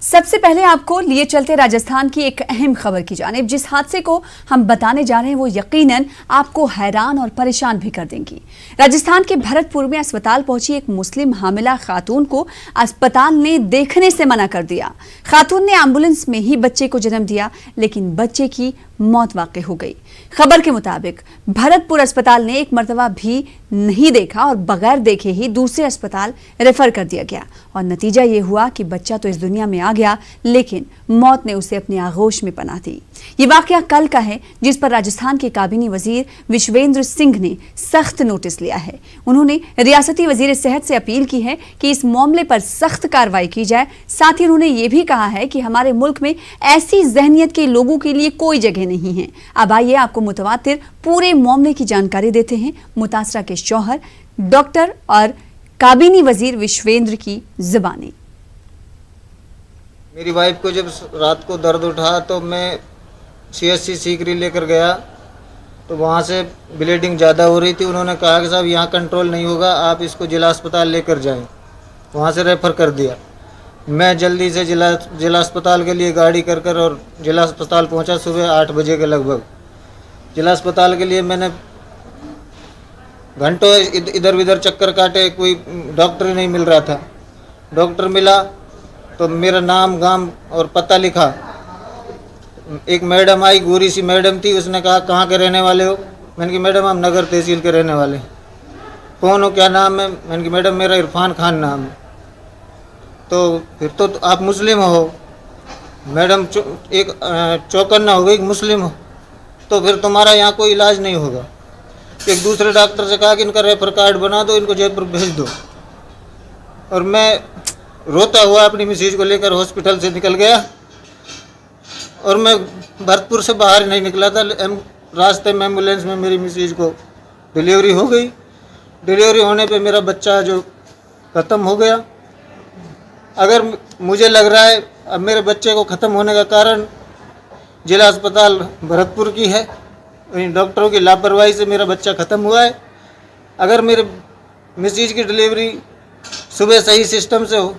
सबसे पहले आपको लिए चलते राजस्थान की एक अहम खबर की जानिब। जिस हादसे को हम बताने जा रहे हैं वो यकीनन आपको हैरान और परेशान भी कर देंगी। राजस्थान के भरतपुर में अस्पताल पहुंची एक मुस्लिम हामिला खातून को अस्पताल ने देखने से मना कर दिया। खातून ने एम्बुलेंस में ही बच्चे को जन्म दिया, लेकिन बच्चे की मौत वाक़ई हो गई। खबर के मुताबिक भरतपुर अस्पताल ने एक मरतबा भी नहीं देखा और बगैर देखे ही दूसरे अस्पताल रेफर कर दिया गया और नतीजा ये हुआ कि बच्चा तो इस दुनिया में आ गया, लेकिन मौत ने उसे अपने आगोश में पनाह दी। ये वाकया कल का है, जिस पर राजस्थान के काबीनी वजीर विश्वेंद्र सिंह ने सख्त नोटिस लिया है। उन्होंने रियासती वजीर सेहत से अपील की है कि इस मामले पर सख्त कार्रवाई की जाए। साथ ही उन्होंने ये भी कहा है कि हमारे मुल्क में ऐसी जहनियत के लोगों के लिए कोई जगह नहीं है। अब आइए आपको मुतवातिर पूरे मामले की जानकारी देते हैं मुतासरा के शौहर डॉक्टर और काबीनी वजीर विश्वेंद्र की ज़बानी। मेरी वाइफ को जब रात को दर्द उठा तो मैं CSC सीकरी लेकर गया, तो वहाँ से ब्लीडिंग ज़्यादा हो रही थी। उन्होंने कहा कि साहब यहाँ कंट्रोल नहीं होगा, आप इसको जिला अस्पताल लेकर जाएं। वहाँ से रेफ़र कर दिया। मैं जल्दी से जिला अस्पताल के लिए गाड़ी कर और जिला अस्पताल पहुँचा सुबह 8 बजे के लगभग। जिला अस्पताल के लिए मैंने घंटों इधर उधर चक्कर काटे, कोई डॉक्टर ही नहीं मिल रहा था। डॉक्टर मिला तो मेरा नाम गाम और पता लिखा। एक मैडम आई, गोरी सी मैडम थी, उसने कहा कहाँ के रहने वाले हो? मैंने कहा मैडम हम नगर तहसील के रहने वाले। कौन हो, क्या नाम है? मैंने कहा मैडम मेरा इरफान खान नाम है। तो फिर तो आप मुस्लिम हो? मैडम एक चौकन्ना हो गई, मुस्लिम हो तो फिर तुम्हारा यहाँ कोई इलाज नहीं होगा। एक दूसरे डॉक्टर से कहा कि इनका रेफर कार्ड बना दो, इनको जयपुर भेज दो। और मैं रोता हुआ अपनी मिसेज को लेकर हॉस्पिटल से निकल गया और मैं भरतपुर से बाहर नहीं निकला था। रास्ते में एम्बुलेंस में मेरी मिसेज को डिलीवरी हो गई। डिलीवरी होने पे मेरा बच्चा जो ख़त्म हो गया। अगर मुझे लग रहा है अब मेरे बच्चे को ख़त्म होने का कारण जिला अस्पताल भरतपुर की है, डॉक्टरों की लापरवाही से मेरा बच्चा ख़त्म हुआ है। अगर मेरे मिसेज की डिलीवरी सुबह सही सिस्टम से हो,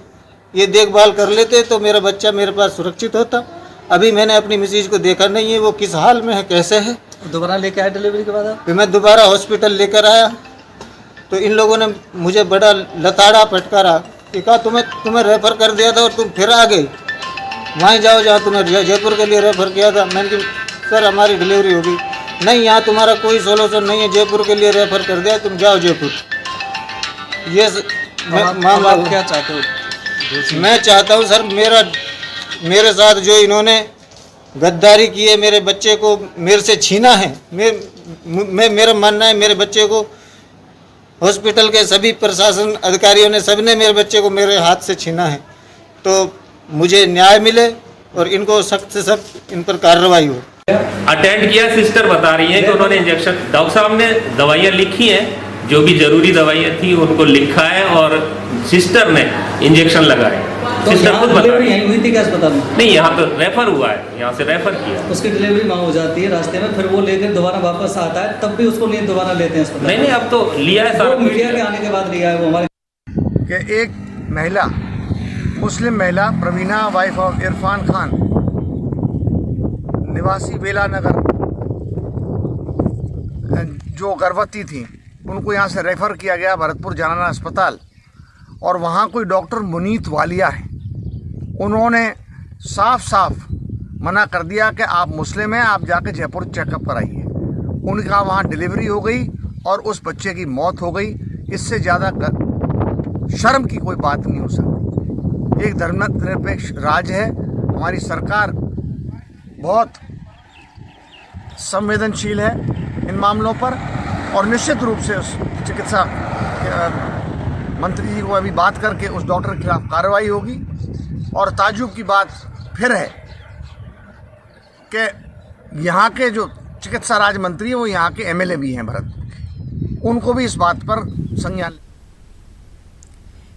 ये देखभाल कर लेते तो मेरा बच्चा मेरे पास सुरक्षित होता। अभी मैंने अपनी मिसेज को देखा नहीं है, वो किस हाल में है, कैसे है। दोबारा लेके आए डिलीवरी के बाद? फिर मैं दोबारा हॉस्पिटल लेकर आया तो इन लोगों ने मुझे बड़ा लताड़ा फटकारा कि कहा तुम्हें रेफ़र कर दिया था और तुम फिर आ गए, वहीं जाओ जहाँ तुम्हें जयपुर के लिए रेफ़र किया था। मैंने कहा सर हमारी डिलीवरी होगी नहीं, यहाँ तुम्हारा कोई सोल्यूशन नहीं है, जयपुर के लिए रेफ़र कर दिया, तुम जाओ जयपुर। ये मामला क्या चाहते हो? मैं चाहता हूँ सर, मेरे साथ जो इन्होंने गद्दारी की है, मेरे बच्चे को मेरे से छीना है। मेरा मानना है मेरे बच्चे को हॉस्पिटल के सभी प्रशासन अधिकारियों ने सबने मेरे बच्चे को मेरे हाथ से छीना है। तो मुझे न्याय मिले और इनको सख्त से सख्त इन पर कार्रवाई हो। अटेंड किया, सिस्टर बता रही है कि उन्होंने इंजेक्शन, डॉक्टर साहब ने दवाइयाँ लिखी हैं, जो भी जरूरी दवाइयाँ थी उनको लिखा है और सिस्टर ने इंजेक्शन लगाए। तो सिस्टर खुद बता रही यहीं हुई थी क्या अस्पताल में? नहीं, यहाँ तो रेफर हुआ है, यहाँ से रेफर किया। उसकी डिलीवरी वहाँ हो जाती है रास्ते में, फिर वो लेकर दोबारा वापस आता है, तब भी उसको नहीं दोबारा लेते हैं अस्पताल? नहीं, अब तो लिया है सारा, मीडिया के आने के बाद लिया है वो हमारे। कि एक महिला, मुस्लिम महिला प्रवीणा, वाइफ ऑफ इरफान खान, निवासी बेला नगर, जो गर्भवती थी, उनको यहाँ से रेफ़र किया गया भरतपुर जनाना अस्पताल। और वहाँ कोई डॉक्टर मुनीत वालिया है, उन्होंने साफ साफ मना कर दिया कि आप मुस्लिम हैं, आप जाके जयपुर चेकअप कराइए। उनका वहाँ डिलीवरी हो गई और उस बच्चे की मौत हो गई। इससे ज़्यादा शर्म की कोई बात नहीं हो सकती। एक धर्मनिरपेक्ष राज्य है, हमारी सरकार बहुत संवेदनशील है इन मामलों पर और निश्चित रूप से उस चिकित्सा मंत्री जी को अभी बात करके उस डॉक्टर के खिलाफ कार्रवाई होगी। और ताज्जुब की बात फिर है कि यहाँ के जो चिकित्सा राज्य मंत्री हैं वो यहाँ के MLA भी हैं भरतपुर के, उनको भी इस बात पर संज्ञान।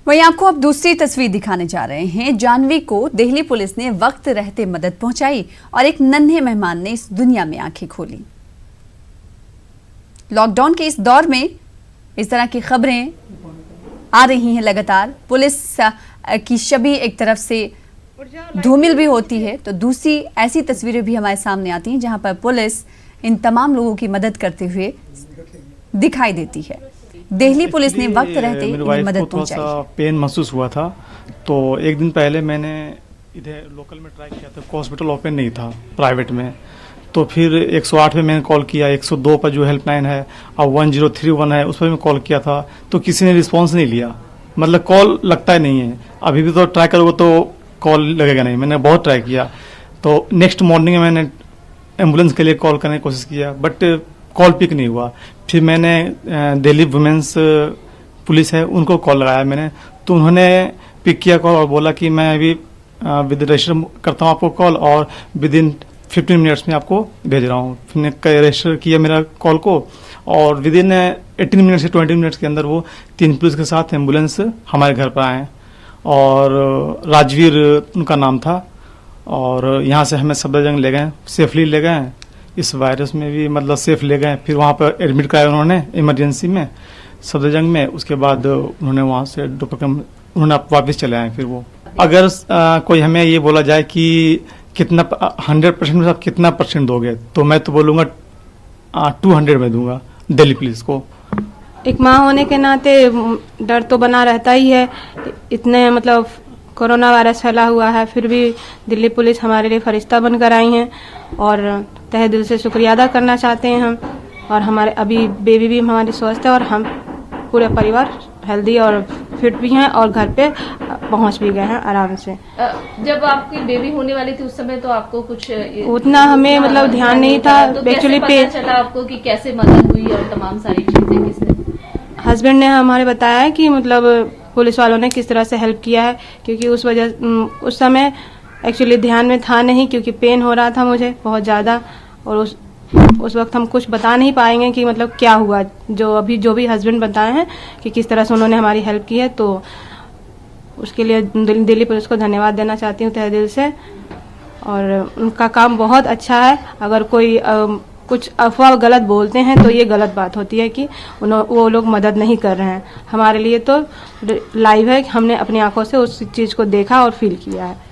वहीं आपको अब दूसरी तस्वीर दिखाने जा रहे हैं। जानवी को दिल्ली पुलिस ने वक्त रहते मदद पहुंचाई और एक नन्हे मेहमान ने इस दुनिया में आंखें खोली। लॉकडाउन के इस दौर में इस तरह की खबरें आ रही हैं लगातार। पुलिस की छवि एक तरफ से धूमिल भी होती है, तो दूसरी ऐसी तस्वीरें भी हमारे सामने आती हैं जहां पर पुलिस इन तमाम लोगों की मदद करते हुए दिखाई देती है। दिल्ली पुलिस ने वक्त रहते मेरी इन्हें वाइफ मदद को थोड़ा सा पहुंचाई। पेन महसूस हुआ था, तो एक दिन पहले मैंने इधर लोकल में ट्राई किया था, हॉस्पिटल ओपन नहीं था प्राइवेट में, तो फिर 108 में मैंने कॉल किया, 102 पर जो हेल्पलाइन है और 1031 है उस पर मैं कॉल किया था, तो किसी ने रिस्पांस नहीं लिया। मतलब कॉल लगता ही नहीं है, अभी भी तो ट्राई करोगे तो कॉल लगेगा नहीं। मैंने बहुत ट्राई किया, तो नेक्स्ट मॉर्निंग में मैंने एम्बुलेंस के लिए कॉल करने की कोशिश किया, बट कॉल पिक नहीं हुआ। फिर मैंने दिल्ली वुमेंस पुलिस है उनको कॉल लगाया मैंने, तो उन्होंने पिक किया कॉल और बोला कि मैं अभी विद रजिस्टर करता हूँ आपको कॉल और विद इन 15 मिनट्स में आपको भेज रहा हूँ। फिर मैंने रजिस्टर किया मेरा कॉल को और विद इन 18 मिनट से 20 मिनट्स के अंदर वो 3 पुलिस के साथ एम्बुलेंस हमारे घर पर आए और राजवीर उनका नाम था, और यहाँ से हमें सफदरजंग ले गए, सेफली ले गए। इस वायरस में भी मतलब सेफ ले गए, फिर वहाँ पर एडमिट कराया उन्होंने इमरजेंसी में सफदरजंग में। उसके बाद उन्होंने वहाँ से उन्होंने वापस चले आए। फिर वो अगर कोई हमें ये बोला जाए कि कितना 100% में आप कितना % दोगे, तो मैं तो बोलूँगा 200 में दूंगा दिल्ली पुलिस को। एक माँ होने के नाते डर तो बना रहता ही है। इतने मतलब कोरोना वायरस फैला हुआ है, फिर भी दिल्ली पुलिस हमारे लिए फरिश्ता बनकर आई हैं और तहे दिल से शुक्रिया अदा करना चाहते हैं हम। और हमारे अभी बेबी भी हमारी स्वस्थ है और हम पूरे परिवार हेल्दी और फिट भी हैं और घर पे पहुंच भी गए हैं आराम से। जब आपकी बेबी होने वाली थी उस समय तो आपको कुछ उतना हमें मतलब ध्यान नहीं था। तो एक्चुअली पता चला आपको कि कैसे मदद हुई और तमाम सारी चीजें किसने? हस्बैंड ने हमारे बताया है कि मतलब पुलिस वालों ने किस तरह से हेल्प किया है, क्योंकि उस समय एक्चुअली ध्यान में था नहीं, क्योंकि पेन हो रहा था मुझे बहुत ज़्यादा, और उस वक्त हम कुछ बता नहीं पाएंगे कि मतलब क्या हुआ। जो भी हस्बैंड बताए हैं कि किस तरह से उन्होंने हमारी हेल्प की है, तो उसके लिए दिल्ली पुलिस को धन्यवाद देना चाहती हूँ तहे दिल से। और उनका काम बहुत अच्छा है। अगर कोई कुछ अफवाह गलत बोलते हैं तो ये गलत बात होती है कि वो लोग मदद नहीं कर रहे हैं। हमारे लिए तो लाइव है, हमने अपनी आंखों से उस चीज़ को देखा और फील किया है।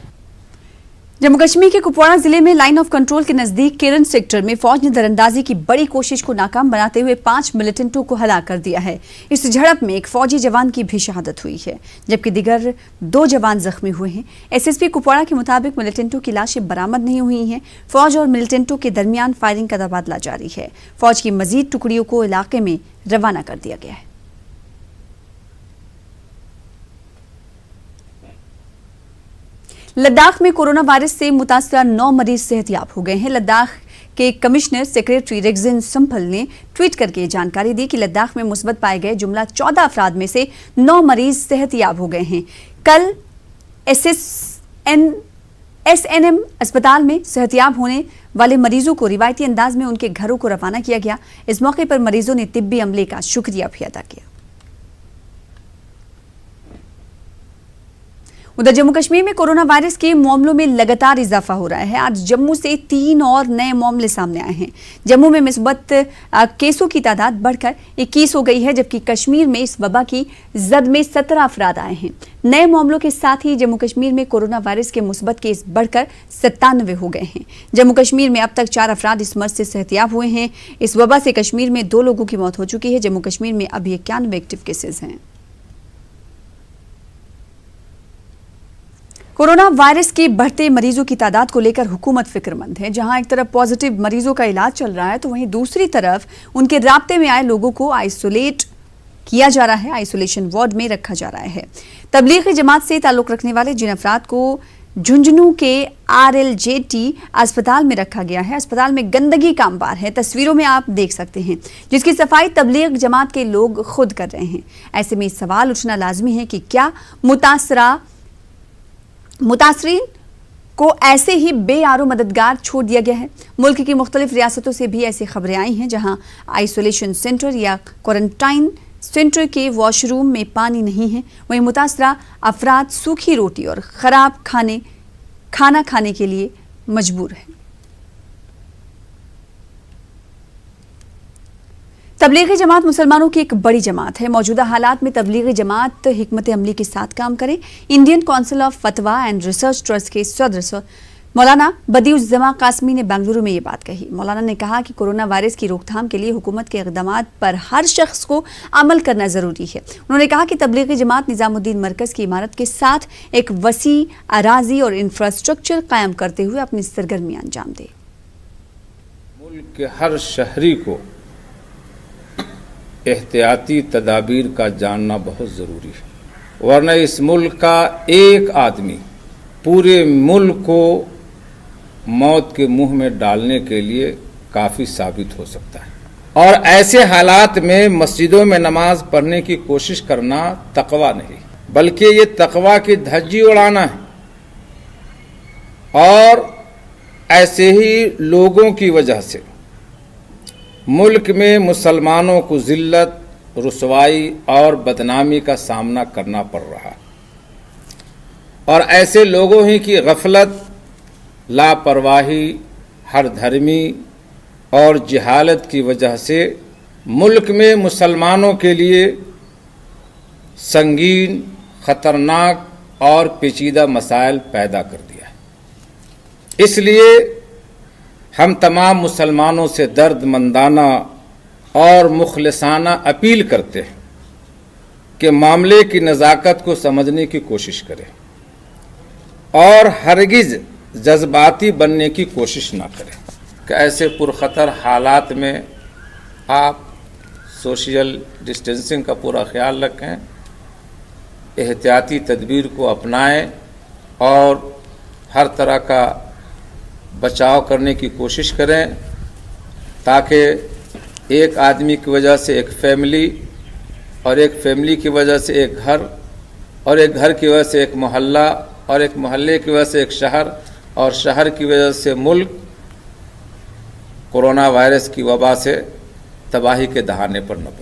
जम्मू कश्मीर के कुपवाड़ा जिले में लाइन ऑफ कंट्रोल के नजदीक केरन सेक्टर में फौज ने दरअंदाजी की बड़ी कोशिश को नाकाम बनाते हुए 5 मिलिटेंटों को हलाक कर दिया है। इस झड़प में एक फौजी जवान की भी शहादत हुई है, जबकि दीगर 2 जवान जख्मी हुए हैं। एसएसपी कुपवाड़ा के मुताबिक मिलिटेंटों की लाशें बरामद नहीं हुई हैं। फौज और मिलिटेंटों के दरमियान फायरिंग का तबादला जारी है। फौज की मजीद टुकड़ियों को इलाके में रवाना कर दिया गया है। लद्दाख में कोरोना वायरस से मुतासरा 9 मरीज सेहतयाब हो गए हैं। लद्दाख के कमिश्नर सेक्रेटरी रिगजिन संभल ने ट्वीट करके जानकारी दी कि लद्दाख में मुस्बत पाए गए जुमला 14 अफराद में से 9 मरीज सेहतयाब हो गए हैं। कल एसएनएम अस्पताल में सेहतयाब होने वाले मरीजों को रिवायती अंदाज में उनके घरों को रवाना किया गया। इस मौके पर मरीजों ने तिब्बी अमले का शुक्रिया भी अदा किया। उधर जम्मू कश्मीर में कोरोना वायरस के मामलों में लगातार इजाफा हो रहा है। आज जम्मू से 3 और नए मामले सामने आए हैं। जम्मू में मुस्बत केसों की तादाद बढ़कर 21 हो गई है, जबकि कश्मीर में इस वबा की जद में 17 अफराद आए हैं। नए मामलों के साथ ही जम्मू कश्मीर में कोरोना वायरस के मुस्बत केस बढ़कर 97 हो गए हैं। जम्मू कश्मीर में अब तक 4 अफराद इस मर्ज से सेहतयाब हुए हैं। इस वबा से कश्मीर में 2 लोगों की मौत हो चुकी है। जम्मू कश्मीर में अभी 91 एक्टिव केसेज हैं। कोरोना वायरस के बढ़ते मरीजों की तादाद को लेकर हुकूमत फिक्रमंद है। जहां एक तरफ पॉजिटिव मरीजों का इलाज चल रहा है, तो वहीं दूसरी तरफ उनके राब्ते में आए लोगों को आइसोलेट किया जा रहा है, आइसोलेशन वार्ड में रखा जा रहा है। तबलीगी जमात से ताल्लुक रखने वाले जिन अफराद को झुंझुनू के RLJT अस्पताल में रखा गया है, अस्पताल में गंदगी का अंबार है। तस्वीरों में आप देख सकते हैं, जिसकी सफाई तबलीग जमात के लोग खुद कर रहे हैं। ऐसे में सवाल उठना लाजमी है कि क्या मुतासरीन को ऐसे ही बेआरो मददगार छोड़ दिया गया है। मुल्क की मुख्तलिफ रियासतों से भी ऐसी खबरें आई हैं जहां आइसोलेशन सेंटर या क्वारंटाइन सेंटर के वॉशरूम में पानी नहीं है। वहीं मुतासरा अफराद सूखी रोटी और खराब खाना खाने के लिए मजबूर हैं। तबलीगी जमात मुसलमानों की एक बड़ी जमात है। मौजूदा हालात में तबलीगी जमात हिकमत अमली के साथ काम करे। इंडियन काउंसिल ऑफ फतवा एंड रिसर्च ट्रस्ट के सदस्य मौलाना बदिउज़्ज़मा कासमी ने बेंगलुरु में ये बात कही। मौलाना ने कहा कि कोरोना वायरस की रोकथाम के लिए हुकूमत के इक़दामात पर हर शख्स को अमल करना ज़रूरी है। उन्होंने कहा कि तबलीगी जमात निज़ामुद्दीन मरकज़ की इमारत के साथ एक वसी अराजी और इंफ्रास्ट्रक्चर कायम करते हुए अपनी सरगर्मी अंजाम दे। मुल्क के हर शहरी को एहतियाती तदाबीर का जानना बहुत ज़रूरी है, वरना इस मुल्क का एक आदमी पूरे मुल्क को मौत के मुंह में डालने के लिए काफ़ी साबित हो सकता है। और ऐसे हालात में मस्जिदों में नमाज पढ़ने की कोशिश करना तकवा नहीं, बल्कि ये तकवा की धज्जी उड़ाना है। और ऐसे ही लोगों की वजह से मुल्क में मुसलमानों को जिल्लत, रुसवाई और बदनामी का सामना करना पड़ रहा है। और ऐसे लोगों ही की गफलत, लापरवाही, हर धर्मी और जहालत की वजह से मुल्क में मुसलमानों के लिए संगीन, खतरनाक और पेचीदा मसाइल पैदा कर दिया है। इसलिए हम तमाम मुसलमानों से दर्दमंदाना और मुखलिसाना अपील करते हैं कि मामले की नज़ाकत को समझने की कोशिश करें और हरगिज़ जज्बाती बनने की कोशिश ना करें कि ऐसे पुरखतर हालात में आप सोशल डिस्टेंसिंग का पूरा ख्याल रखें, एहतियाती तदबीर को अपनाएं और हर तरह का बचाव करने की कोशिश करें, ताकि एक आदमी की वजह से एक फैमिली और एक फैमिली की वजह से एक घर और एक घर की वजह से एक मोहल्ला और एक मोहल्ले की वजह से एक शहर और शहर की वजह से मुल्क कोरोना वायरस की वबा से तबाही के दहाने पर न पहुंचे।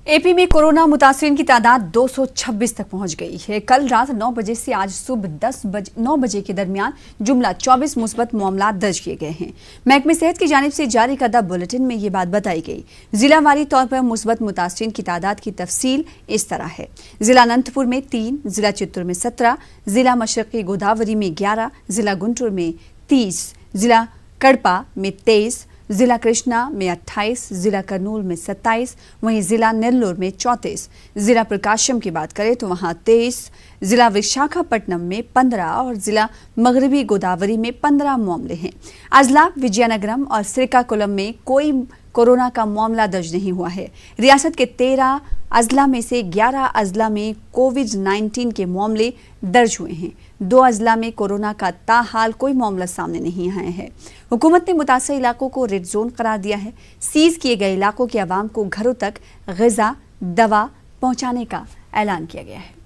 एपी में कोरोना मुतासरीन की तादाद 226 तक पहुंच गई है। कल रात 9 बजे से आज सुबह 9 बजे के दरमियान जुमला 24 मुस्बत मामला दर्ज किए गए हैं। महकमे सेहत की जानिब से जारी करदा बुलेटिन में ये बात बताई गई। जिलावारी तौर पर मुस्बत मुतासरीन की तादाद की तफसील इस तरह है। जिला अनंतपुर में 3, जिला चित्तूर में 17, जिला मशरक़ी गोदावरी में 11, जिला गुंटूर में 30, जिला कड़पा में 23, जिला कृष्णा में 28, जिला करनूल में 27, वहीं जिला नेल्लोर में 34, जिला प्रकाशम की बात करें तो वहां 23, जिला विशाखापट्टनम में 15 और जिला मगरबी गोदावरी में 15 मामले हैं। अजला, विजयनगरम और श्रीकाकुलम में कोई कोरोना का मामला दर्ज नहीं हुआ है। रियासत के 13 अजला में से 11 अजला में कोविड-19 के मामले दर्ज हुए हैं। 2 अजला में कोरोना का ताहाल कोई मामला सामने नहीं आया है। हुकूमत ने मुतासर इलाकों को रेड जोन करार दिया है। सीज किए गए इलाकों के अवाम को घरों तक ग़िज़ा, दवा पहुंचाने का ऐलान किया गया है।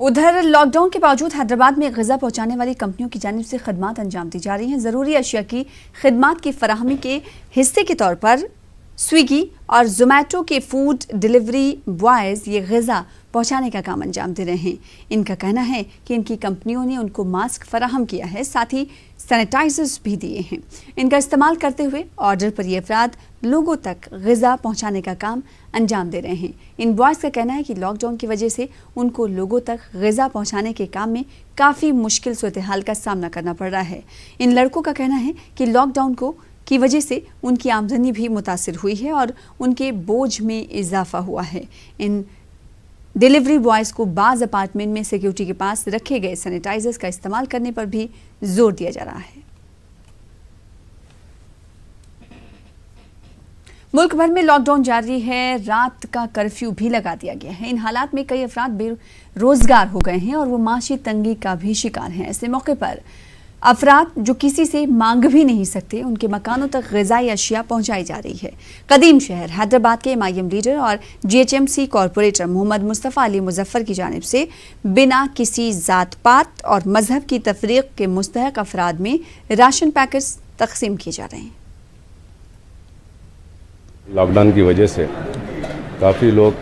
उधर लॉकडाउन के बावजूद हैदराबाद में ग़िज़ा पहुंचाने वाली कंपनियों की जानिब से खदमात अंजाम दी जा रही हैं। ज़रूरी अशिया की खदमात की फराहमी के हिस्से के तौर पर स्विगी और जोमेटो के फूड डिलीवरी बॉयज़ ये ग़िज़ा पहुंचाने का काम अंजाम दे रहे हैं। इनका कहना है कि इनकी कंपनियों ने उनको मास्क फराहम किया है, साथ ही सैनिटाइजर्स भी दिए हैं। इनका इस्तेमाल करते हुए ऑर्डर पर ये अफराद लोगों तक ग़िज़ा पहुंचाने का काम अंजाम दे रहे हैं। इन बॉयज़ का कहना है कि लॉकडाउन की वजह से उनको लोगों तक ग़िज़ा पहुंचाने के काम में काफ़ी मुश्किल सूरत-ए-हाल का सामना करना पड़ रहा है। इन लड़कों का कहना है कि लॉकडाउन की वजह से उनकी आमदनी भी मुतासिर हुई है और उनके बोझ में इजाफा हुआ है। इन डिलीवरी बॉयज़ को बाज़ अपार्टमेंट में सिक्योरिटी के पास रखे गए सैनिटाइजर्स का इस्तेमाल करने पर भी जोर दिया जा रहा है। मुल्क भर में लॉकडाउन जारी है, रात का कर्फ्यू भी लगा दिया गया है। इन हालात में कई अफराद बेरोजगार हो गए हैं और वो माशी तंगी का भी शिकार हैं। ऐसे मौके पर अफराद जो किसी से मांग भी नहीं सकते, उनके मकानों तक ग़िज़ाई अशिया पहुंचाई जा रही है। कदीम शहर हैदराबाद के MIM लीडर और GHMC कॉरपोरेटर मोहम्मद मुस्तफ़ा अली मुजफ्फर की जानिब से बिना किसी ज़ात पात और मजहब की तफरीक के मुस्तहक अफराद में राशन पैकेट्स तकसीम किए जा रहे हैं। लॉकडाउन की वजह से काफ़ी लोग,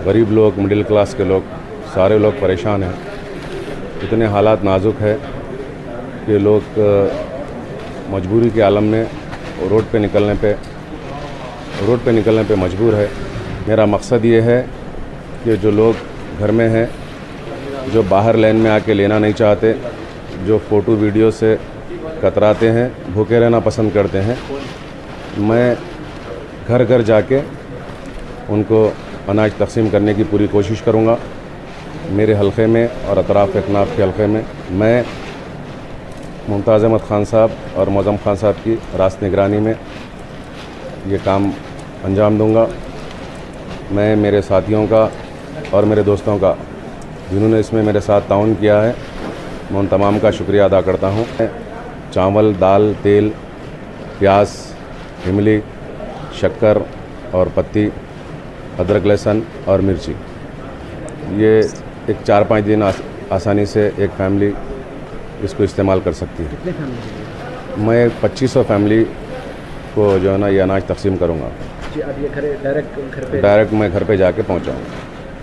गरीब लोग, मिडिल क्लास के लोग, सारे लोग परेशान हैं। इतने हालात नाजुक है कि लोग मजबूरी के आलम में रोड पे निकलने पे मजबूर है। मेरा मकसद ये है कि जो लोग घर में हैं, जो बाहर लाइन में आके लेना नहीं चाहते, जो फ़ोटो वीडियो से कतराते हैं, भूखे रहना पसंद करते हैं, मैं घर घर जाके उनको अनाज तकसीम करने की पूरी कोशिश करूँगा। मेरे हलक़े में और अतराफ़ अकनाफ़ के हलक़े में मैं मुमताज़ अहमद ख़ान साहब और मौज़म ख़ान साहब की रास्त निगरानी में ये काम अंजाम दूंगा। मैं मेरे साथियों का और मेरे दोस्तों का जिन्होंने इसमें मेरे साथ ताउन किया है, मैं उन तमाम का शुक्रिया अदा करता हूँ। चावल, दाल, तेल, प्याज, इमली, शक्कर और पत्ती, अदरक, लहसुन और मिर्ची, ये एक 4-5 दिन आसानी से एक फैमिली इसको इस्तेमाल कर सकती है। कितने फैमिली? मैं 2500 फैमिली को जो है ना ये अनाज तकसीम करूँगा। जी, अब ये डायरेक्ट मैं घर पे जाके पहुँचाऊँ।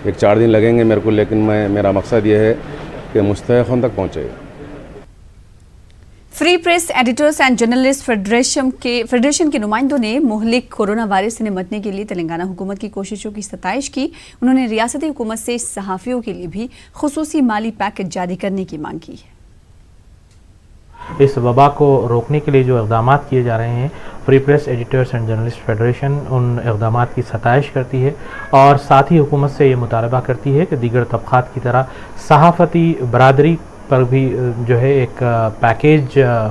एक 4 दिन लगेंगे मेरे को, लेकिन मेरा मकसद ये है कि मुस्तहक़ों तक पहुँचे। Free press editors and journalist federation के नुमाइंदों ने मुहलिक कोरोना वायरस से निपटने के लिए तेलंगाना हुकूमत की कोशिशों की सताइश की। उन्होंने रियासती हुकूमत से सहाफ़ियों के लिए भी खुसूसी माली पैकेज जारी करने की मांग की है। इस वबा को रोकने के लिए जो इक़दाम किए जा रहे हैं, free press editors and journalist federation उन इक़दाम की सताइश करती है और साथ ही हुकूमत से ये मुतालबा करती है कि दीगर तबक़ात की तरह सहाफ़ती बरादरी पर भी जो है एक पैकेज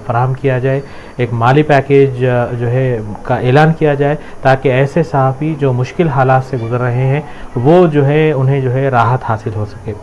फराहम किया जाए, एक माली पैकेज जो है का ऐलान किया जाए, ताकि ऐसे सहाफ़ी जो मुश्किल हालात से गुज़र रहे हैं वो जो है उन्हें जो है राहत हासिल हो सके।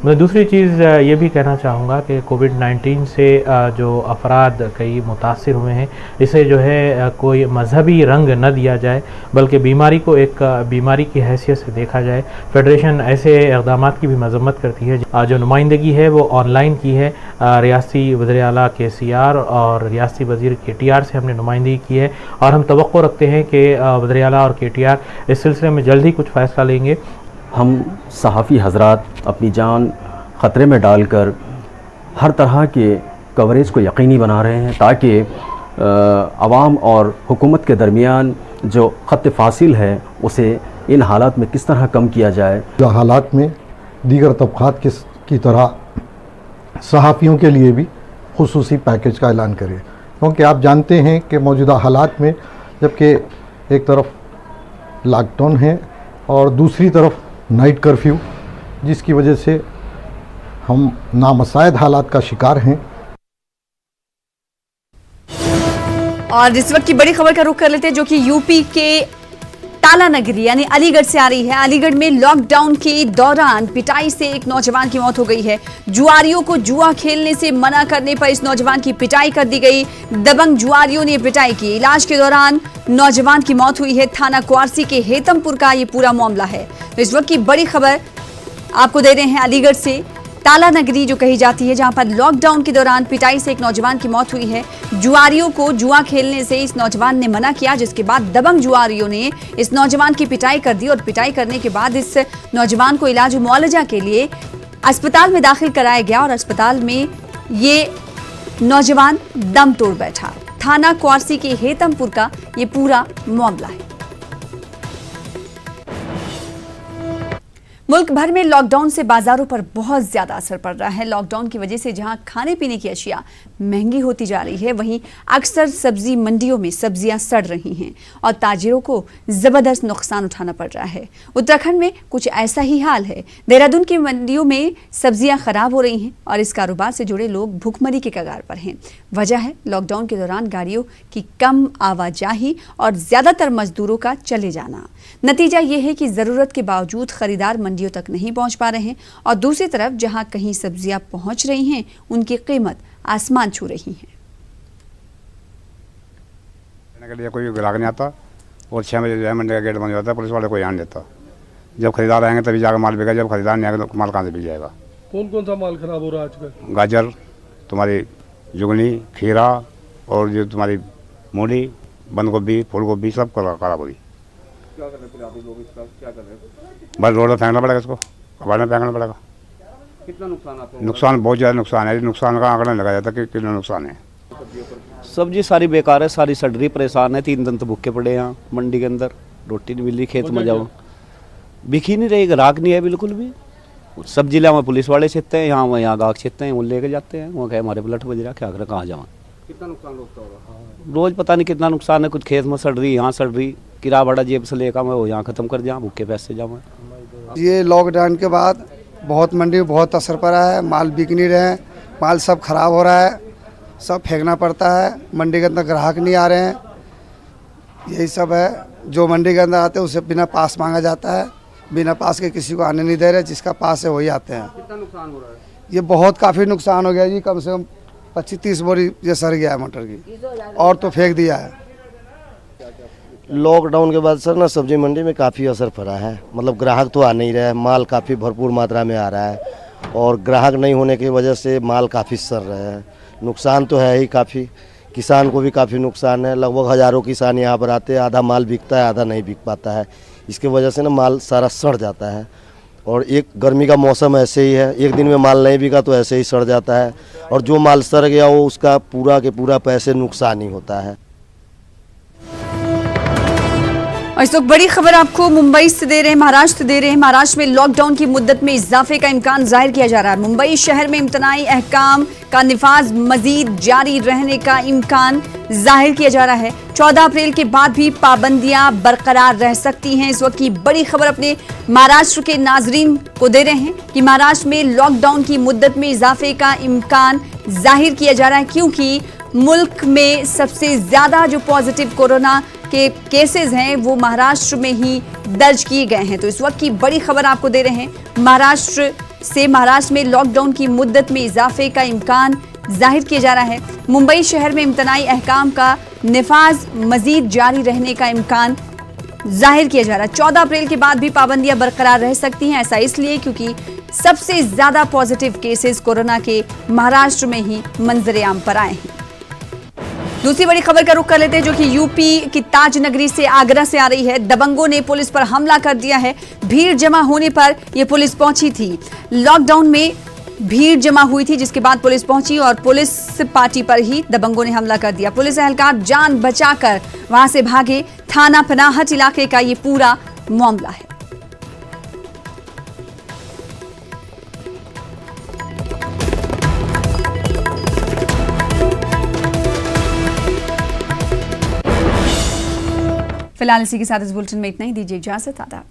मैं दूसरी चीज़ ये भी कहना चाहूँगा कि कोविड-19 से जो अफराद कई मुतासिर हुए हैं, इसे जो है कोई मजहबी रंग न दिया जाए, बल्कि बीमारी को एक बीमारी की हैसियत से देखा जाए। फेडरेशन ऐसे इक़दाम की भी मजम्मत करती है। जो नुमाइंदगी है वो ऑनलाइन की है। रियासती वज़ीर आला KCR और रियासती वज़ीर KTR से हमने नुमाइंदगी की है और हम तवक्को रखते हैं कि वज़ीर आला और KTR इस सिलसिले में जल्द ही कुछ फ़ैसला लेंगे। हम सहाफ़ी हज़रात अपनी जान ख़तरे में डालकर हर तरह के कवरेज को यकीनी बना रहे हैं, ताकि आवाम और हुकूमत के दरमियान जो ख़त फ़ासिल है उसे इन हालात में किस तरह कम किया जाए। हालात में दीगर तबक़ात की तरह सहाफ़ियों के लिए भी खुसूसी पैकेज का ऐलान करें, क्योंकि आप जानते हैं कि मौजूदा हालात में जबकि एक तरफ लॉकडाउन है और दूसरी तरफ नाइट कर्फ्यू, जिसकी वजह से हम नामसायद हालात का शिकार हैं। और इस वक्त की बड़ी खबर का रुख कर लेते हैं, जो कि यूपी के ताला नगरी यानी अलीगढ़ से आ रही है। अलीगढ़ में लॉकडाउन के दौरान पिटाई से एक नौजवान की मौत हो गई है। जुआरियों को जुआ खेलने से मना करने पर इस नौजवान की पिटाई कर दी गई। दबंग जुआरियों ने पिटाई की। इलाज के दौरान नौजवान की मौत हुई है। थाना क्वारसी के हेतमपुर का ये पूरा मामला है। तो इस वक्त की बड़ी खबर आपको दे रहे हैं अलीगढ़ से, ताला नगरी जो कही जाती है, जहां पर लॉकडाउन के दौरान पिटाई से एक नौजवान की मौत हुई है। जुआरियों को जुआ खेलने से इस नौजवान ने मना किया, जिसके बाद दबंग जुआरियों ने इस नौजवान की पिटाई कर दी और पिटाई करने के बाद इस नौजवान को इलाज मुआवजा के लिए अस्पताल में दाखिल कराया गया और अस्पताल में ये नौजवान दम तोड़ बैठा। थाना क्वारसी के हेतमपुर का ये पूरा मामला है। मुल्क भर में लॉकडाउन से बाजारों पर बहुत ज्यादा असर पड़ रहा है। लॉकडाउन की वजह से जहां खाने पीने की अशिया महंगी होती जा रही है, वहीं अक्सर सब्जी मंडियों में सब्जियां सड़ रही हैं और ताजिरों को जबरदस्त नुकसान उठाना पड़ रहा है। उत्तराखंड में कुछ ऐसा ही हाल है। देहरादून की मंडियों में सब्जियां खराब हो रही हैं और इस कारोबार से जुड़े लोग भूखमरी के कगार पर हैं। वजह है लॉकडाउन के दौरान गाड़ियों की कम आवाजाही और ज्यादातर मजदूरों का चले जाना। नतीजा ये है कि जरूरत के बावजूद खरीदार मंडियों तक नहीं पहुंच पा रहे हैं और दूसरी तरफ जहां कहीं सब्जियां पहुंच रही हैं, उनकी कीमत आसमान छू रही है। के लिए कोई ग्राहक नहीं आता और 6 बजे जो है मंडी का गेट बंद हो जाता है, पुलिस वाले कोई ध्यान देता। जब खरीदार आएंगे तभी जाकर माल बिकेगा, जब खरीदार नहीं आएगा तो माल कहाँ से बिक जाएगा। कौन कौन सा माल खराब हो रहा है आजकल? गाजर, तुम्हारी जुगनी, खीरा और जो तुम्हारी मूली, बंद गोभी, फूल गोभी सब खराब हो गई। क्या कर रहे हैं फिर आप लोग इसका, क्या कर रहे हैं? बस रोड पर फेंकना पड़ेगा, इसको कबाड़ में फेंकना पड़ेगा। कितना नुकसान आपको? नुकसान बहुत ज़्यादा नुकसान है, नुकसान का आंकड़ा लगाया जाता कि कितना नुकसान है। सब्जी सारी बेकार है, सारी सड़ रही, परेशान है। 3 दिन तो भूखे पड़े हैं यहाँ मंडी के अंदर, रोटी नहीं मिल रही, खेत में जाओ बिकी नहीं रही, ग्राहक नहीं है बिल्कुल भी। सब्जी ले हमें पुलिस वाले छेते हैं, यहाँ गाहक छेते हैं, वो लेके जाते हैं, वो कहे हमारे पलट बज रहा, क्या करें, कहाँ जाओ। कितना नुकसान होगा? रोज़ पता नहीं कितना नुकसान है, कुछ खेत में सड़ रही, यहाँ सड़ रही, किराया भाड़ा जेब से लेकर मैं वो यहाँ ख़त्म कर जाऊँ, भूखे पैसे जाऊँ। ये लॉकडाउन के बाद बहुत मंडी में बहुत असर पड़ा है, माल बिक नहीं रहे हैं, माल सब खराब हो रहा है, सब फेंकना पड़ता है, मंडी के अंदर ग्राहक नहीं आ रहे हैं, यही सब है। जो मंडी के अंदर आते हैं उसे बिना पास मांगा जाता है, बिना पास के किसी को आने नहीं दे रहे, जिसका पास है वही आते हैं। कितना नुकसान हो रहा है? ये बहुत काफ़ी नुकसान हो गया जी, कम से कम 25-30 बोरी ये सड़ गया है मटर की, और तो फेंक दिया है। लॉकडाउन के बाद सर ना सब्जी मंडी में काफ़ी असर पड़ा है, मतलब ग्राहक तो आ नहीं रहा है, माल काफ़ी भरपूर मात्रा में आ रहा है, और ग्राहक नहीं होने की वजह से माल काफ़ी सड़ रहा है। नुकसान तो है ही काफ़ी, किसान को भी काफ़ी नुकसान है। लगभग हज़ारों किसान यहाँ पर आते हैं, आधा माल बिकता है, आधा नहीं बिक पाता है। इसकी वजह से ना माल सारा सड़ जाता है, और एक गर्मी का मौसम ऐसे ही है, एक दिन में माल नहीं बिका तो ऐसे ही सड़ जाता है, और जो माल सड़ गया वो उसका पूरा के पूरा पैसे नुकसान ही होता है। और इस वक्त बड़ी खबर आपको मुंबई से दे रहे हैं, महाराष्ट्र से दे रहे हैं। महाराष्ट्र में लॉकडाउन की मुद्दत में इजाफे का इम्कान जाहिर किया जा रहा है। मुंबई शहर में इम्तनाई अहकाम का निफाज मजीद जारी रहने का इम्कान जाहिर किया जा रहा है। 14 अप्रैल के बाद भी पाबंदियां बरकरार रह सकती हैं। इस वक्त की बड़ी खबर अपने महाराष्ट्र के नाजरीन को दे रहे हैं कि महाराष्ट्र में लॉकडाउन की मुद्दत में इजाफे का इम्कान जाहिर किया जा रहा है, क्योंकि मुल्क में सबसे ज्यादा जो पॉजिटिव कोरोना के केसेस हैं वो महाराष्ट्र में ही दर्ज किए गए हैं। तो इस वक्त की बड़ी खबर आपको दे रहे हैं महाराष्ट्र से। महाराष्ट्र में लॉकडाउन की मुद्दत में इजाफे का इम्कान जाहिर किया जा रहा है। मुंबई शहर में इम्तनाई अहकाम का निफाज मजीद जारी रहने का इम्कान जाहिर किया जा रहा है। 14 अप्रैल के बाद भी पाबंदियां बरकरार रह सकती हैं। ऐसा इसलिए क्योंकि सबसे ज्यादा पॉजिटिव केसेस कोरोना के महाराष्ट्र में ही मंजर-ए-आम पर आए हैं। दूसरी बड़ी खबर का रुख कर लेते हैं, जो कि यूपी की ताज नगरी से आगरा से आ रही है। दबंगों ने पुलिस पर हमला कर दिया है। भीड़ जमा होने पर यह पुलिस पहुंची थी। लॉकडाउन में भीड़ जमा हुई थी, जिसके बाद पुलिस पहुंची और पुलिस पार्टी पर ही दबंगों ने हमला कर दिया। पुलिस एहलकार जान बचाकर वहां से भागे। थाना पनाहट इलाके का ये पूरा मामला है। फिलहाल इसी के साथ इस बुलेटिन में इतना ही। दीजिए इजाजत। आदाब।